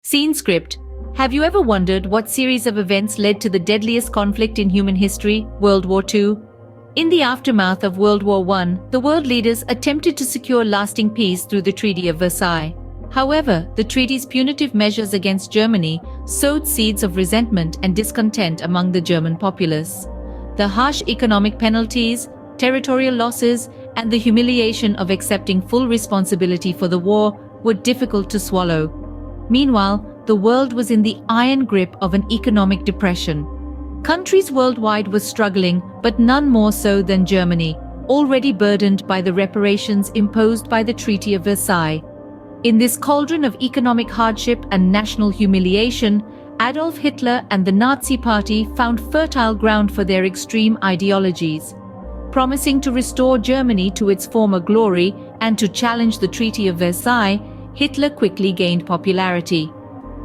Scene script. Have you ever wondered what series of events led to the deadliest conflict in human history, World War II? In the aftermath of World War I, the world leaders attempted to secure lasting peace through the Treaty of Versailles. However, the treaty's punitive measures against Germany sowed seeds of resentment and discontent among the German populace. The harsh economic penalties, territorial losses, and the humiliation of accepting full responsibility for the war were difficult to swallow. Meanwhile, the world was in the iron grip of an economic depression. Countries worldwide were struggling, but none more so than Germany, already burdened by the reparations imposed by the Treaty of Versailles. In this cauldron of economic hardship and national humiliation, Adolf Hitler and the Nazi Party found fertile ground for their extreme ideologies. Promising to restore Germany to its former glory and to challenge the Treaty of Versailles, Hitler quickly gained popularity.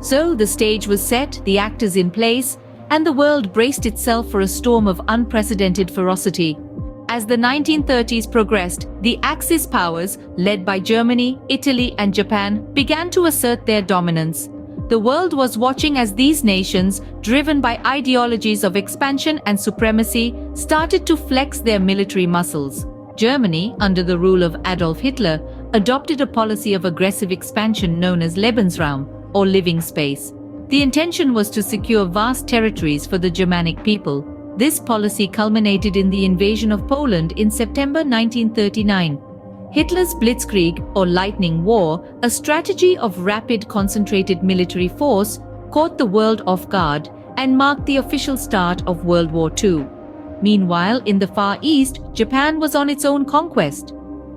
So the stage was set, the actors in place, and the world braced itself for a storm of unprecedented ferocity. As the 1930s progressed, the Axis powers, led by Germany, Italy, and Japan, began to assert their dominance. The world was watching as these nations, driven by ideologies of expansion and supremacy, started to flex their military muscles. Germany, under the rule of Adolf Hitler, adopted a policy of aggressive expansion known as Lebensraum, or living space. The intention was to secure vast territories for the Germanic people. This policy culminated in the invasion of Poland in September 1939. Hitler's Blitzkrieg, or Lightning War, a strategy of rapid concentrated military force, caught the world off guard and marked the official start of World War II. Meanwhile, in the Far East, Japan was on its own conquest.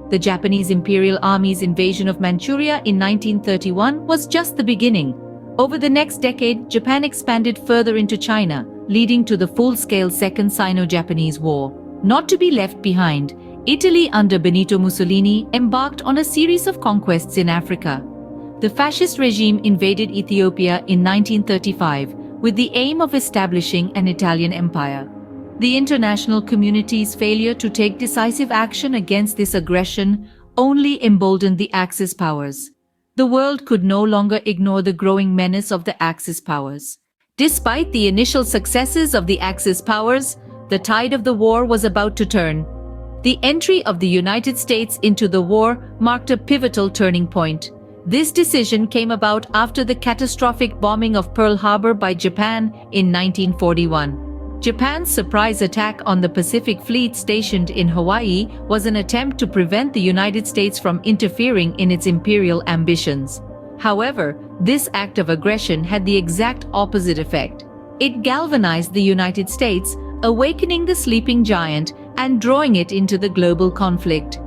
The Japanese Imperial Army's invasion of Manchuria in 1931 was just the beginning. Over the next decade, Japan expanded further into China, leading to the full-scale Second Sino-Japanese War. Not to be left behind, Italy under Benito Mussolini embarked on a series of conquests in Africa. The fascist regime invaded Ethiopia in 1935 with the aim of establishing an Italian empire. The international community's failure to take decisive action against this aggression only emboldened the Axis powers. The world could no longer ignore the growing menace of the Axis powers. Despite the initial successes of the Axis powers, the tide of the war was about to turn. The entry of the United States into the war marked a pivotal turning point. This decision came about after the catastrophic bombing of Pearl Harbor by Japan in 1941. Japan's surprise attack on the Pacific Fleet stationed in Hawaii was an attempt to prevent the United States from interfering in its imperial ambitions. However, this act of aggression had the exact opposite effect. It galvanized the United States, awakening the sleeping giant and drawing it into the global conflict.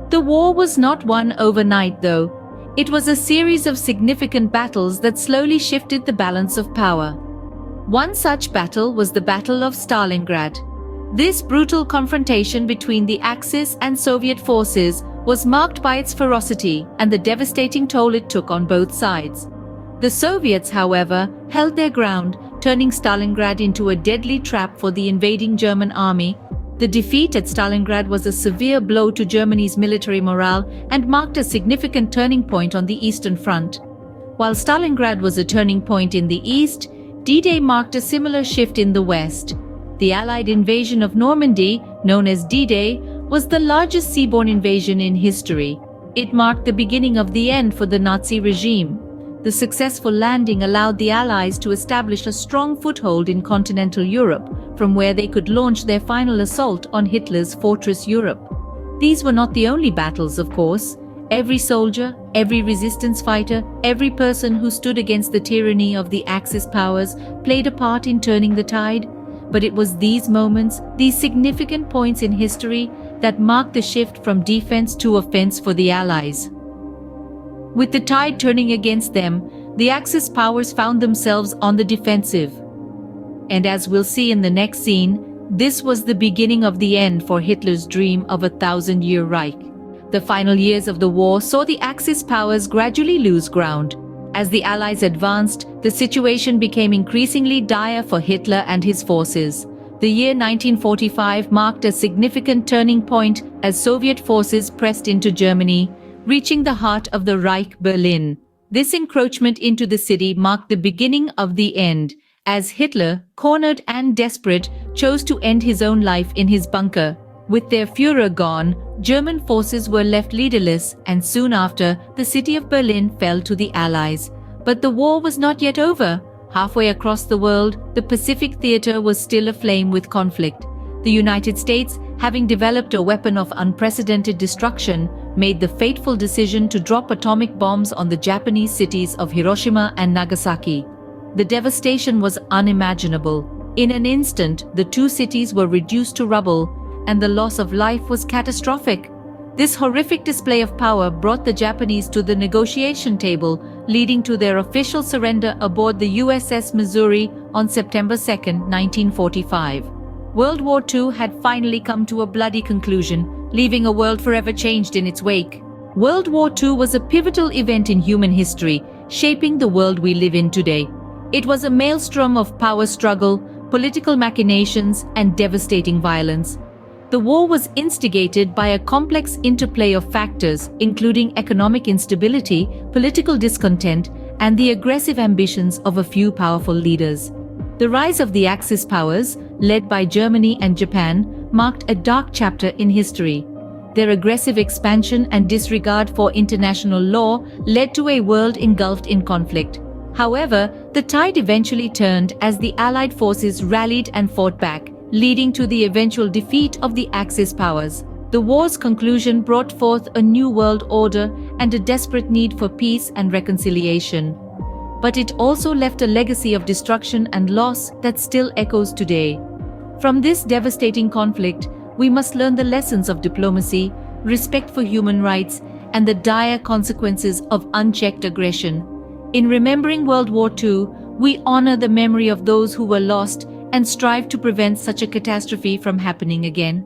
The war was not won overnight, though. It was a series of significant battles that slowly shifted the balance of power. One such battle was the Battle of Stalingrad. This brutal confrontation between the Axis and Soviet forces was marked by its ferocity and the devastating toll it took on both sides. The Soviets, however, held their ground, turning Stalingrad into a deadly trap for the invading German army. The defeat at Stalingrad was a severe blow to Germany's military morale and marked a significant turning point on the Eastern Front. While Stalingrad was a turning point in the East, D-Day marked a similar shift in the West. The Allied invasion of Normandy, known as D-Day, was the largest seaborne invasion in history. It marked the beginning of the end for the Nazi regime. The successful landing allowed the Allies to establish a strong foothold in continental Europe, from where they could launch their final assault on Hitler's Fortress Europe. These were not the only battles, of course. Every soldier, every resistance fighter, every person who stood against the tyranny of the Axis powers played a part in turning the tide. But it was these moments, these significant points in history, that marked the shift from defense to offense for the Allies. With the tide turning against them, the Axis powers found themselves on the defensive. And as we'll see in the next scene, this was the beginning of the end for Hitler's dream of a 1,000-year Reich. The final years of the war saw the Axis powers gradually lose ground. As the Allies advanced, the situation became increasingly dire for Hitler and his forces. The year 1945 marked a significant turning point as Soviet forces pressed into Germany, reaching the heart of the Reich, Berlin. This encroachment into the city marked the beginning of the end, as Hitler, cornered and desperate, chose to end his own life in his bunker. With their Führer gone, German forces were left leaderless, and soon after, the city of Berlin fell to the Allies. But the war was not yet over. Halfway across the world, the Pacific theater was still aflame with conflict. The United States, having developed a weapon of unprecedented destruction, made the fateful decision to drop atomic bombs on the Japanese cities of Hiroshima and Nagasaki. The devastation was unimaginable. In an instant, the two cities were reduced to rubble, and the loss of life was catastrophic. This horrific display of power brought the Japanese to the negotiation table, leading to their official surrender aboard the USS Missouri on September 2, 1945. World War II had finally come to a bloody conclusion, leaving a world forever changed in its wake. World War II was a pivotal event in human history, shaping the world we live in today. It was a maelstrom of power struggle, political machinations, and devastating violence. The war was instigated by a complex interplay of factors, including economic instability, political discontent, and the aggressive ambitions of a few powerful leaders. The rise of the Axis powers, led by Germany and Japan, marked a dark chapter in history. Their aggressive expansion and disregard for international law led to a world engulfed in conflict. However, the tide eventually turned as the Allied forces rallied and fought back, leading to the eventual defeat of the Axis powers. The war's conclusion brought forth a new world order and a desperate need for peace and reconciliation. But it also left a legacy of destruction and loss that still echoes today. From this devastating conflict, we must learn the lessons of diplomacy, respect for human rights, and the dire consequences of unchecked aggression. In remembering World War II, we honor the memory of those who were lost and strive to prevent such a catastrophe from happening again.